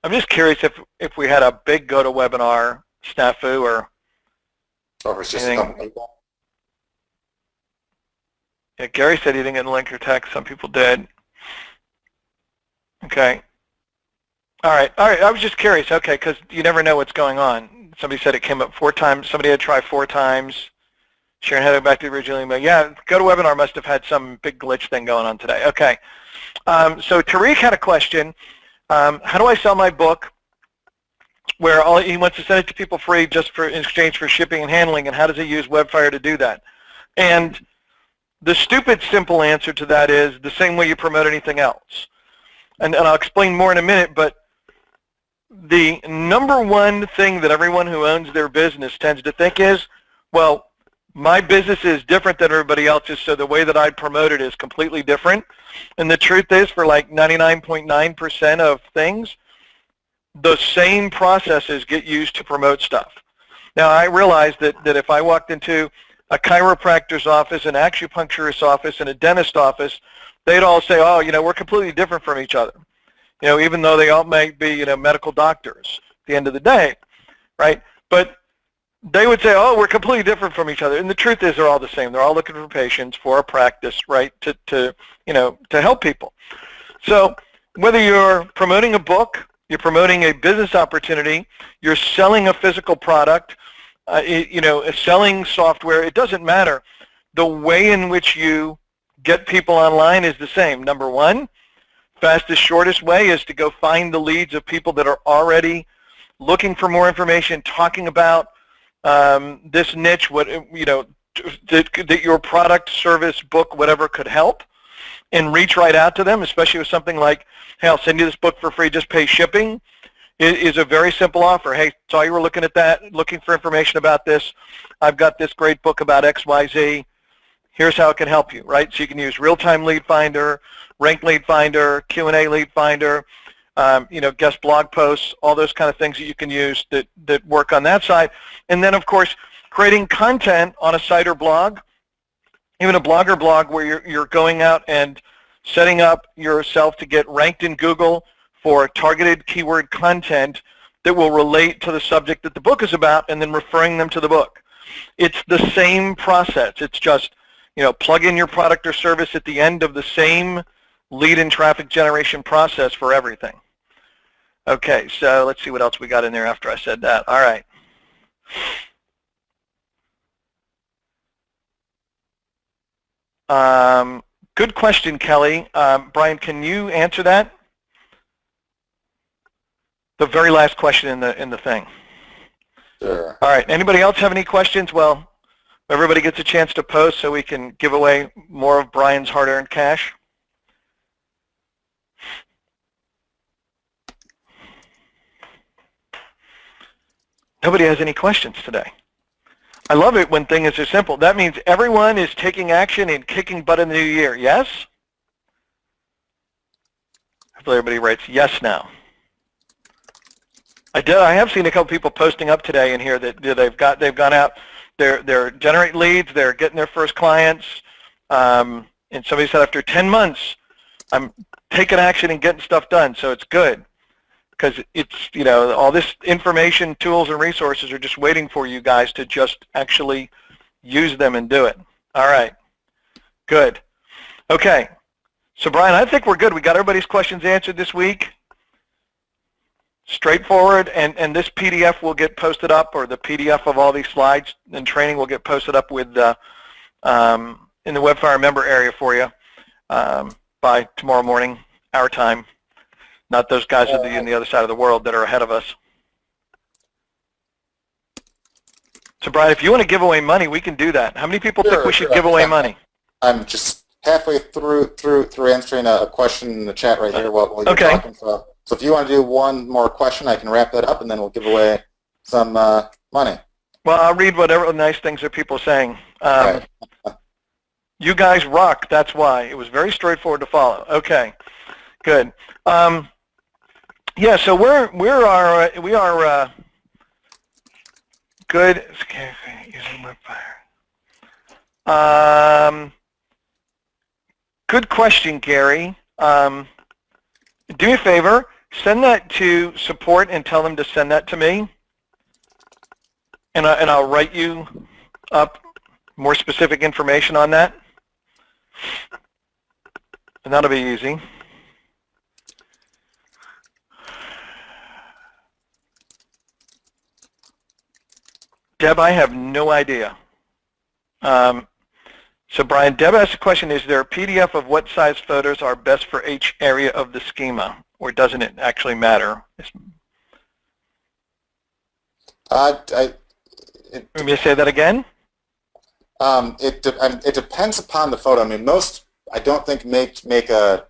Speaker 2: I'm just curious if we had a big GoToWebinar snafu or.
Speaker 1: Or it's just a couple people.
Speaker 2: Yeah, Gary said he didn't get a link or text. Some people did. Okay. All right. I was just curious. Okay, because you never know what's going on. Somebody said it came up 4 times. Somebody had tried 4 times. Sharon had to go back to the original email. Yeah, GoToWebinar must have had some big glitch thing going on today. Okay. So Tariq had a question. How do I sell my book? Where he wants to send it to people free just in exchange for shipping and handling, and how does he use WebFire to do that? And the stupid simple answer to that is the same way you promote anything else. and I'll explain more in a minute, but the number one thing that everyone who owns their business tends to think is, well, my business is different than everybody else's, so the way that I promote it is completely different. And the truth is, for like 99.9% of things, the same processes get used to promote stuff. Now, I realize that if I walked into a chiropractor's office, an acupuncturist's office, and a dentist's office, they'd all say, oh, we're completely different from each other. Even though they all may be, medical doctors at the end of the day, right? But they would say, oh, we're completely different from each other. And the truth is they're all the same. They're all looking for patients for a practice, right, to help people. So whether you're promoting a book, you're promoting a business opportunity, you're selling a physical product, selling software, it doesn't matter. The way in which you get people online is the same. Number one, fastest, shortest way is to go find the leads of people that are already looking for more information, talking about this niche, that your product, service, book, whatever could help, and reach right out to them, especially with something like, hey, I'll send you this book for free, just pay shipping. It is a very simple offer. Hey, saw you were looking at that, looking for information about this. I've got this great book about XYZ. Here's how it can help you, right? So you can use real-time lead finder, rank lead finder, Q&A lead finder, guest blog posts, all those kind of things that you can use that work on that side. And then, of course, creating content on a site or blog, even a blogger blog where you're going out and setting up yourself to get ranked in Google for targeted keyword content that will relate to the subject that the book is about, and then referring them to the book. It's the same process. It's just, plug in your product or service at the end of the same lead and traffic generation process for everything. Okay, so let's see what else we got in there after I said that. All right. Good question, Kelly. Brian, can you answer that? The very last question in the thing.
Speaker 1: Sure.
Speaker 2: All right. Anybody else have any questions? Well, everybody gets a chance to post so we can give away more of Brian's hard-earned cash. Nobody has any questions today. I love it when things are simple. That means everyone is taking action and kicking butt in the new year. Yes? Hopefully everybody writes yes now. I have seen a couple people posting up today in here that they've gone out, they're generating leads, they're getting their first clients, and somebody said after 10 months, I'm taking action and getting stuff done. So it's good because it's, all this information, tools, and resources are just waiting for you guys to just actually use them and do it. All right, good. Okay, so Brian, I think we're good. We got everybody's questions answered this week. Straightforward, and this PDF will get posted up, or the PDF of all these slides and training will get posted up with in the WebFire member area for you by tomorrow morning, our time. Not those guys on the other side of the world that are ahead of us. So Brian, if you want to give away money, we can do that. How many people think we should give away money?
Speaker 1: I'm just halfway through answering a question in the chat right here while you're talking. So if you want to do one more question, I can wrap that up, and then we'll give away some money.
Speaker 2: Well, I'll read whatever nice things that people are saying.
Speaker 1: Right.
Speaker 2: You guys rock. That's why. It was very straightforward to follow. Okay, good. Yeah, so we are good. Using WebFire. Good question, Gary. Do me a favor. Send that to support and tell them to send that to me, and I'll write you up more specific information on that, and that'll be easy. Deb, I have no idea. So Brian, Deb asked a question, is there a PDF of what size photos are best for each area of the schema, or doesn't it actually matter? Let me say that again?
Speaker 1: It depends upon the photo. I mean, most, I don't think, make a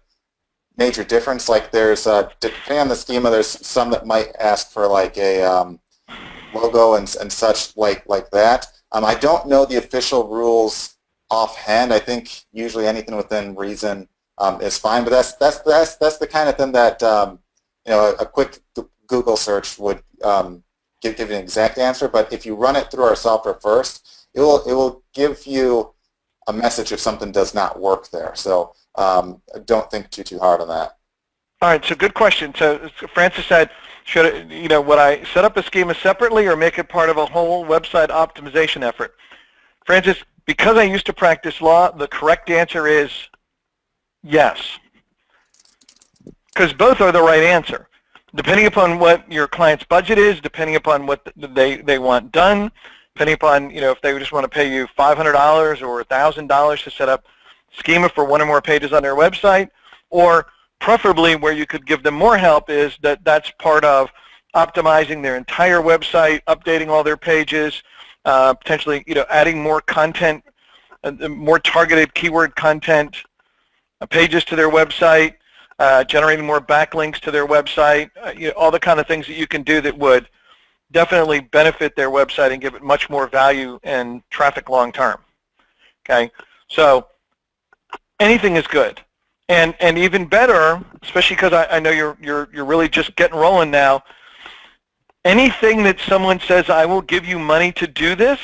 Speaker 1: major difference. Like there's, depending on the schema, there's some that might ask for like a logo and such like that. I don't know the official rules offhand. I think usually anything within reason is fine, but that's the kind of thing that you know, a quick Google search would give you an exact answer. But if you run it through our software first, it will give you a message if something does not work there. So don't think too hard on that.
Speaker 2: All right, so good question. So Francis said, would I set up a schema separately or make it part of a whole website optimization effort? Francis, because I used to practice law, the correct answer is yes, because both are the right answer. Depending upon what your client's budget is, depending upon what they want done, depending upon, if they just want to pay you $500 or $1,000 to set up schema for one or more pages on their website, or preferably where you could give them more help is that's part of optimizing their entire website, updating all their pages, potentially adding more content, more targeted keyword content, pages to their website, generating more backlinks to their website, all the kind of things that you can do that would definitely benefit their website and give it much more value and traffic long term. Okay, so anything is good. And even better, especially because I know you're really just getting rolling now, anything that someone says, I will give you money to do this,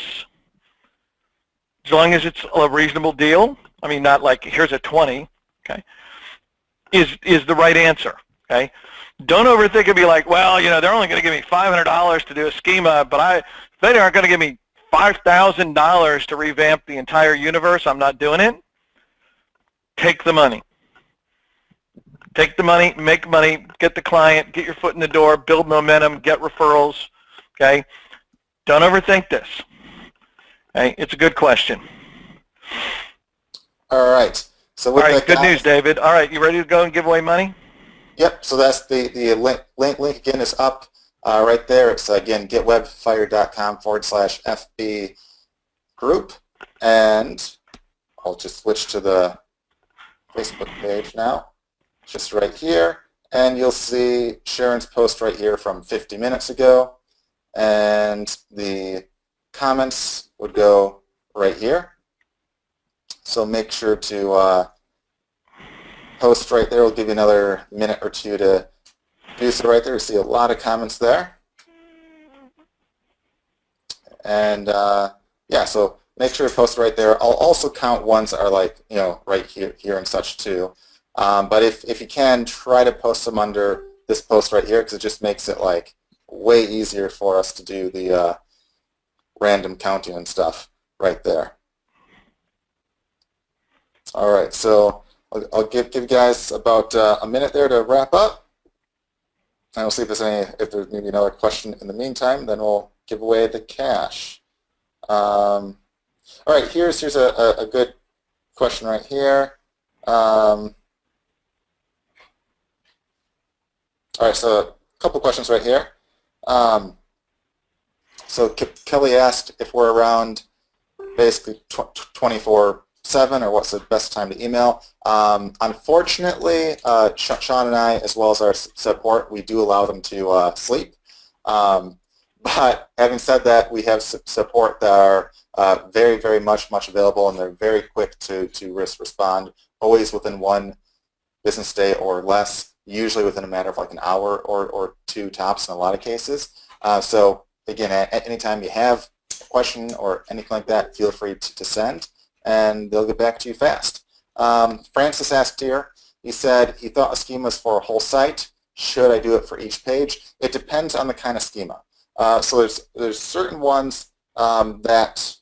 Speaker 2: as long as it's a reasonable deal, I mean, not like here's a 20, okay, is the right answer, okay? Don't overthink it and be like, well, they're only going to give me $500 to do a schema, but if they aren't going to give me $5,000 to revamp the entire universe, I'm not doing it. Take the money. Take the money, make money, get the client, get your foot in the door, build momentum, get referrals, okay? Don't overthink this, okay? It's a good question.
Speaker 1: All right. So with
Speaker 2: all right, good
Speaker 1: guys,
Speaker 2: news, David. All right, you ready to go and give away money?
Speaker 1: Yep, so that's the link again is up right there. It's again getwebfire.com/FB group, and I'll just switch to the Facebook page now. Just right here, and you'll see Sharon's post right here from 50 minutes ago, and the comments would go right here. So make sure to post right there. We'll give you another minute or two to do so right there. You see a lot of comments there. And yeah, so make sure to post right there. I'll also count ones that are like, right here and such too. But if you can, try to post them under this post right here, because it just makes it like way easier for us to do the random counting and stuff right there. All right, so I'll give you guys about a minute there to wrap up. And we'll see if there's maybe another question in the meantime. Then we'll give away the cash. All right, here's a good question right here. All right, so a couple questions right here. So Kelly asked if we're around basically 24/7 or what's the best time to email. Unfortunately, Sean and I, as well as our support, we do allow them to sleep. But having said that, we have support that are very, very much available, and they're very quick to respond, always within one business day or less, usually within a matter of like an hour or two tops in a lot of cases. So again, at any time you have a question or anything like that, feel free to send, and they'll get back to you fast. Francis asked here, he said he thought a schema was for a whole site. Should I do it for each page? It depends on the kind of schema. So there's certain ones that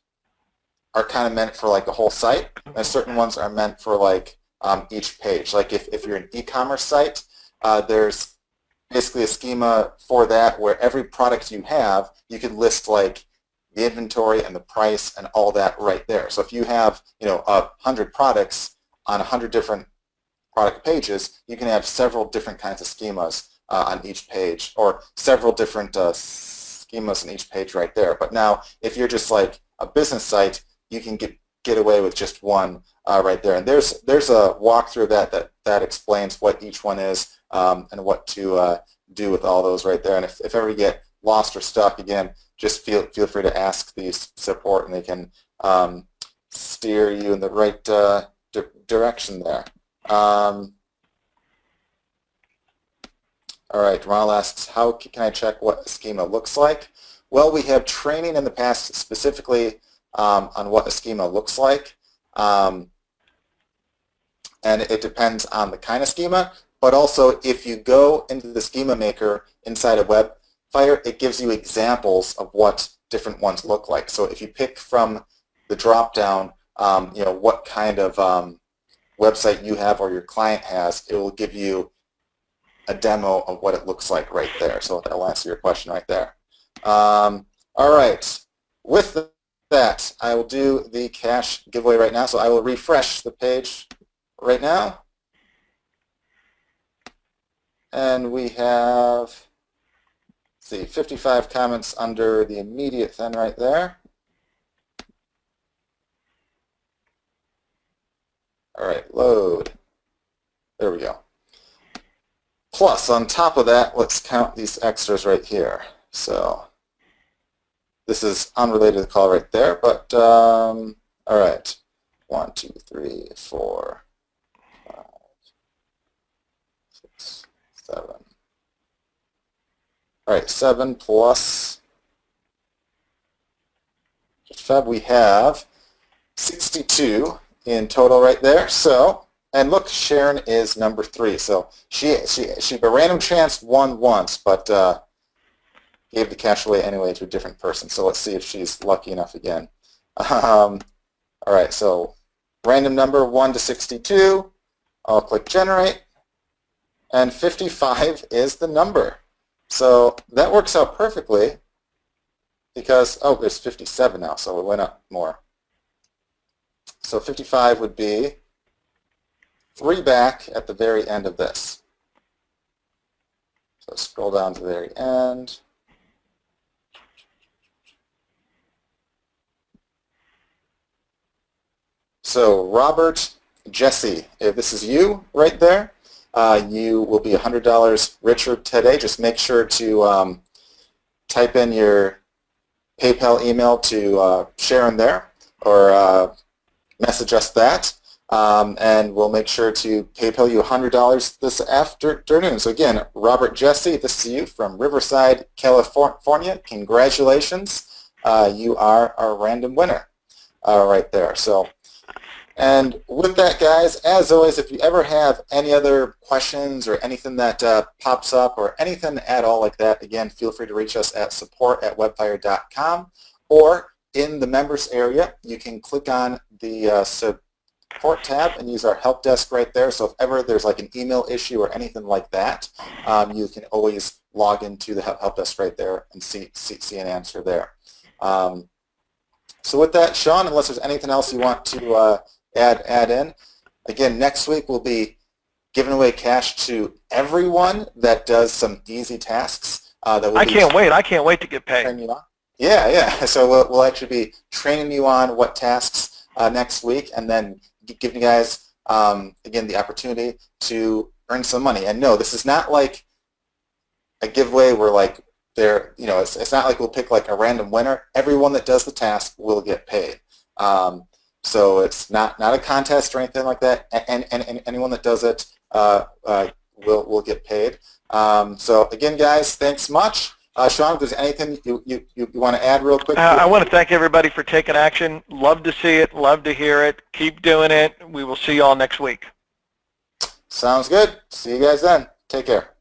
Speaker 1: are kind of meant for like a whole site, and certain ones are meant for like each page. Like if you're an e-commerce site, there's basically a schema for that where every product you have, you can list like the inventory and the price and all that right there. So if you have 100 products on 100 different product pages, you can have several different kinds of schemas on each page, or several different schemas on each page right there. But now, if you're just like a business site, you can get away with just one right there. And there's a walkthrough of that explains what each one is and what to do with all those right there. And if ever you get lost or stuck, again, just feel free to ask the support, and they can steer you in the right direction there. All right, Ronald asks, how can I check what a schema looks like? Well, we have training in the past specifically on what a schema looks like. And it depends on the kind of schema, but also if you go into the schema maker inside of WebFire, it gives you examples of what different ones look like. So if you pick from the drop-down, what kind of website you have or your client has, it will give you a demo of what it looks like right there. So that'll answer your question right there. All right. With that, I will do the cash giveaway right now. So I will refresh the page right now. And we have, let's see, 55 comments under the immediate thing right there. All right, load. There we go. Plus, on top of that, let's count these extras right here. So this is unrelated to the call right there, but all right. 1, 2, 3, 4, 5, 6, 7. All right, 7 plus Feb, we have 62 in total right there. So, and look, Sharon is number 3. So she by random chance won once, but gave the cash away anyway to a different person. So let's see if she's lucky enough again. All right, so random number 1 to 62. I'll click generate, and 55 is the number. So that works out perfectly because, oh, there's 57 now, so it went up more. So 55 would be 3 back at the very end of this. So scroll down to the very end. So Robert, Jesse, if this is you right there, you will be $100 richer today. Just make sure to type in your PayPal email to Sharon there, or message us that, and we'll make sure to PayPal you $100 this afternoon. So again, Robert Jesse, this is you from Riverside, California. Congratulations. You are our random winner right there. So, and with that, guys, as always, if you ever have any other questions or anything that pops up or anything at all like that, again, feel free to reach us at support@webfire.com, or in the members area, you can click on the support tab and use our help desk right there. So if ever there's like an email issue or anything like that, you can always log into the help desk right there and see an answer there. So with that, Sean, unless there's anything else you want to add in, again, next week we'll be giving away cash to everyone that does some easy tasks.
Speaker 2: I can't wait. I can't wait to get paid.
Speaker 1: Yeah. So we'll actually be training you on what tasks next week, and then giving you guys, again, the opportunity to earn some money. And no, this is not like a giveaway where like it's not like we'll pick like a random winner. Everyone that does the task will get paid. So it's not a contest or anything like that. And anyone that does it will get paid. So again, guys, thanks much. Sean, if there's anything you want to add real quick?
Speaker 2: I want to thank everybody for taking action. Love to see it. Love to hear it. Keep doing it. We will see you all next week.
Speaker 1: Sounds good. See you guys then. Take care.